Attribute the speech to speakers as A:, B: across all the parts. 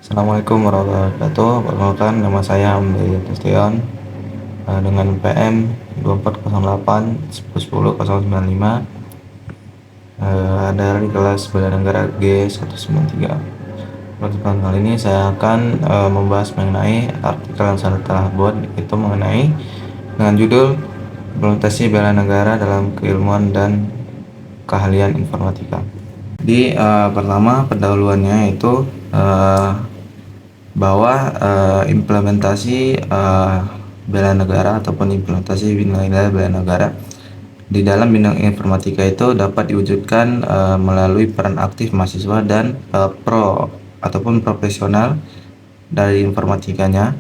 A: Assalamualaikum warahmatullahi wabarakatuh. Perkenalkan, nama saya Hamdi Tustion dengan PM 2408 1010 095, dari kelas Bela Negara G193. Pertemuan kali ini saya akan membahas mengenai artikel yang saya telah buat, yaitu mengenai dengan judul implementasi bela negara dalam keilmuan dan keahlian informatika. Pertama pendahuluannya itu bahwa implementasi bela negara ataupun implementasi nilai-nilai bela negara di dalam bidang informatika itu dapat diwujudkan melalui peran aktif mahasiswa dan pro ataupun profesional dari informatikanya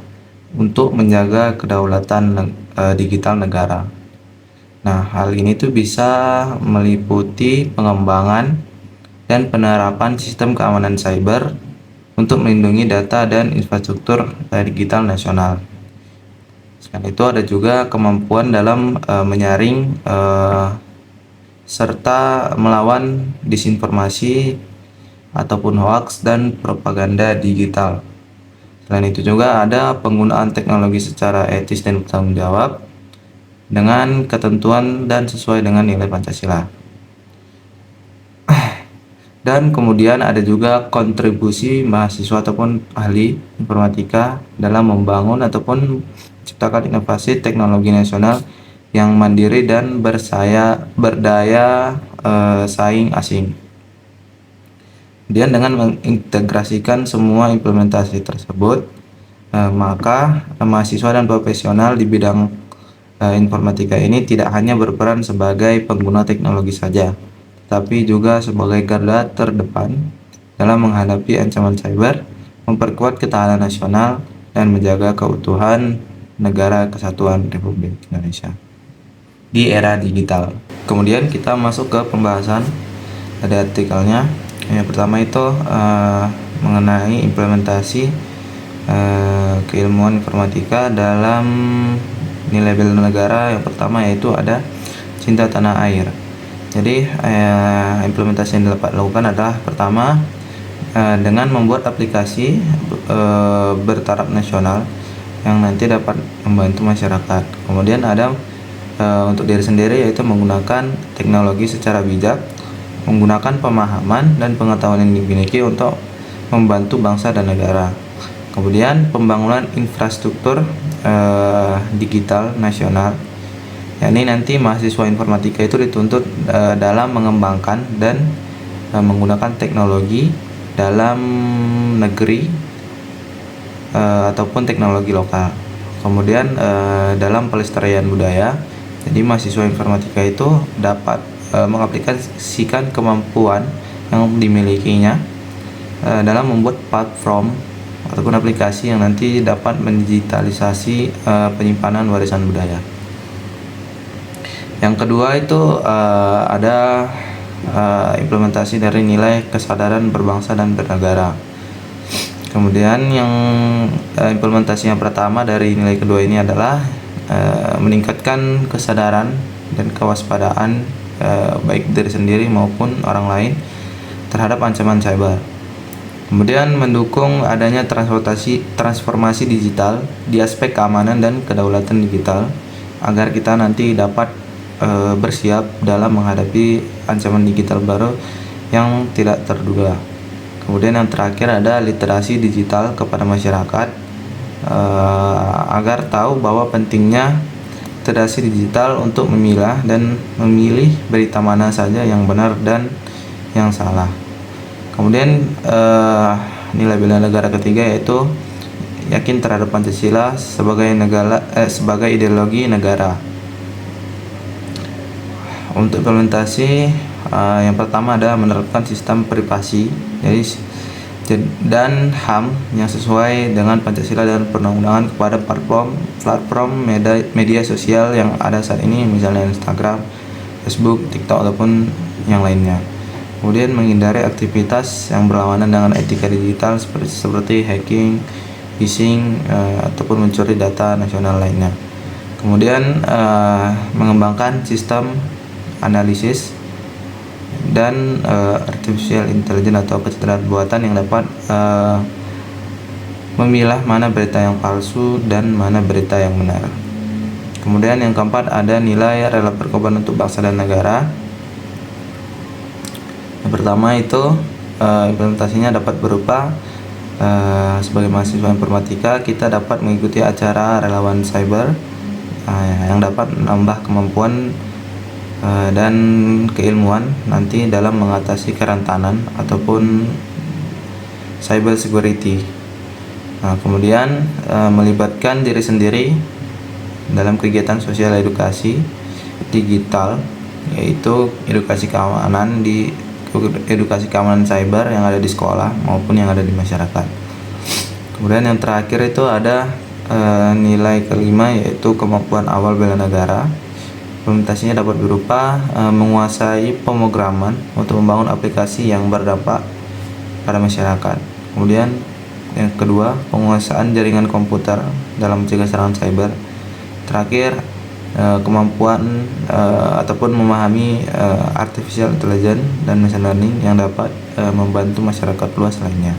A: untuk menjaga kedaulatan digital negara. Nah, hal ini tuh bisa meliputi pengembangan dan penerapan sistem keamanan cyber untuk melindungi data dan infrastruktur digital nasional. Selain itu ada juga kemampuan dalam menyaring serta melawan disinformasi ataupun hoax dan propaganda digital. Selain itu juga ada penggunaan teknologi secara etis dan bertanggung jawab dengan ketentuan dan sesuai dengan nilai Pancasila. Dan kemudian ada juga kontribusi mahasiswa ataupun ahli informatika dalam membangun ataupun menciptakan inovasi teknologi nasional yang mandiri dan berdaya saing asing. Kemudian dengan mengintegrasikan semua implementasi tersebut, maka mahasiswa dan profesional di bidang informatika ini tidak hanya berperan sebagai pengguna teknologi saja, tapi juga sebagai garda terdepan dalam menghadapi ancaman cyber, memperkuat ketahanan nasional, dan menjaga keutuhan negara kesatuan Republik Indonesia di era digital. Kemudian kita masuk ke pembahasan dari artikelnya. Yang pertama itu mengenai implementasi keilmuan informatika dalam nilai bela negara. Yang pertama yaitu ada cinta tanah air. Jadi implementasi yang dapat dilakukan adalah pertama dengan membuat aplikasi bertaraf nasional yang nanti dapat membantu masyarakat. Kemudian ada untuk diri sendiri, yaitu menggunakan teknologi secara bijak, menggunakan pemahaman dan pengetahuan yang dimiliki untuk membantu bangsa dan negara. Kemudian pembangunan infrastruktur digital nasional, yakni nanti mahasiswa informatika itu dituntut dalam mengembangkan dan menggunakan teknologi dalam negeri ataupun teknologi lokal. Kemudian dalam pelestarian budaya, jadi mahasiswa informatika itu dapat mengaplikasikan kemampuan yang dimilikinya dalam membuat platform ataupun aplikasi yang nanti dapat mendigitalisasi penyimpanan warisan budaya. Yang kedua itu ada implementasi dari nilai kesadaran berbangsa dan bernegara. Kemudian yang implementasi yang pertama dari nilai kedua ini adalah meningkatkan kesadaran dan kewaspadaan baik diri sendiri maupun orang lain terhadap ancaman cyber. Kemudian mendukung adanya transformasi digital di aspek keamanan dan kedaulatan digital agar kita nanti dapat bersiap dalam menghadapi ancaman digital baru yang tidak terduga. Kemudian yang terakhir ada literasi digital kepada masyarakat agar tahu bahwa pentingnya literasi digital untuk memilah dan memilih berita mana saja yang benar dan yang salah. Kemudian nilai bela negara ketiga yaitu yakin terhadap Pancasila sebagai ideologi negara. Untuk implementasi yang pertama ada menerapkan sistem privasi dan HAM yang sesuai dengan Pancasila dan perundang-undangan kepada platform media sosial yang ada saat ini, misalnya Instagram, Facebook, TikTok ataupun yang lainnya. Kemudian menghindari aktivitas yang berlawanan dengan etika digital seperti hacking, phishing ataupun mencuri data nasional lainnya. Kemudian mengembangkan sistem analisis dan artificial intelligence atau kecerdasan buatan yang dapat memilah mana berita yang palsu dan mana berita yang benar. Kemudian yang keempat ada nilai rela berkorban untuk bangsa dan negara. Yang pertama itu implementasinya dapat berupa sebagai mahasiswa informatika kita dapat mengikuti acara relawan cyber yang dapat menambah kemampuan dan keilmuan nanti dalam mengatasi kerentanan ataupun cyber security. Nah, kemudian melibatkan diri sendiri dalam kegiatan sosial edukasi digital, yaitu edukasi keamanan cyber yang ada di sekolah maupun yang ada di masyarakat. Kemudian yang terakhir itu ada nilai kelima, yaitu kemampuan awal bela negara. Implementasinya dapat berupa menguasai pemrograman untuk membangun aplikasi yang berdampak pada masyarakat. Kemudian yang kedua, penguasaan jaringan komputer dalam mencegah serangan cyber. Terakhir, kemampuan ataupun memahami artificial intelligence dan machine learning yang dapat membantu masyarakat luas lainnya.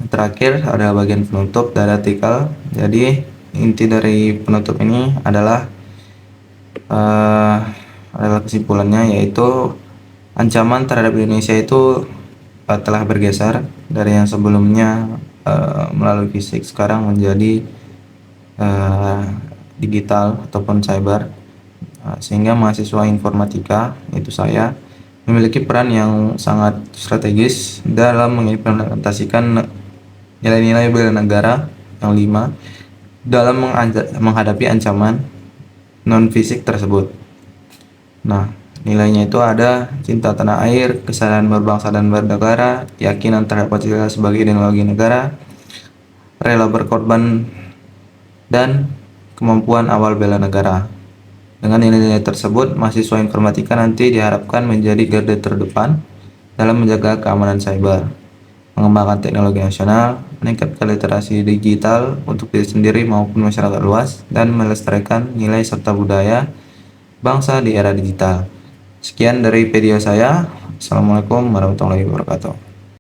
A: Terakhir ada bagian penutup dari artikel. Jadi inti dari penutup ini adalah kesimpulannya, yaitu ancaman terhadap Indonesia itu telah bergeser dari yang sebelumnya melalui fisik sekarang menjadi digital ataupun cyber, sehingga mahasiswa informatika itu saya memiliki peran yang sangat strategis dalam mengimplementasikan nilai-nilai bela negara yang 5 dalam menghadapi ancaman non fisik tersebut. Nah, nilainya itu ada cinta tanah air, kesadaran berbangsa dan bernegara, keyakinan terhadap Pancasila sebagai ideologi negara, rela berkorban, dan kemampuan awal bela negara. Dengan nilai-nilai tersebut, mahasiswa informatika nanti diharapkan menjadi garda terdepan dalam menjaga keamanan cyber, mengembangkan teknologi nasional, meningkatkan literasi digital untuk diri sendiri maupun masyarakat luas, dan melestarikan nilai serta budaya bangsa di era digital. Sekian dari video saya. Assalamualaikum warahmatullahi wabarakatuh.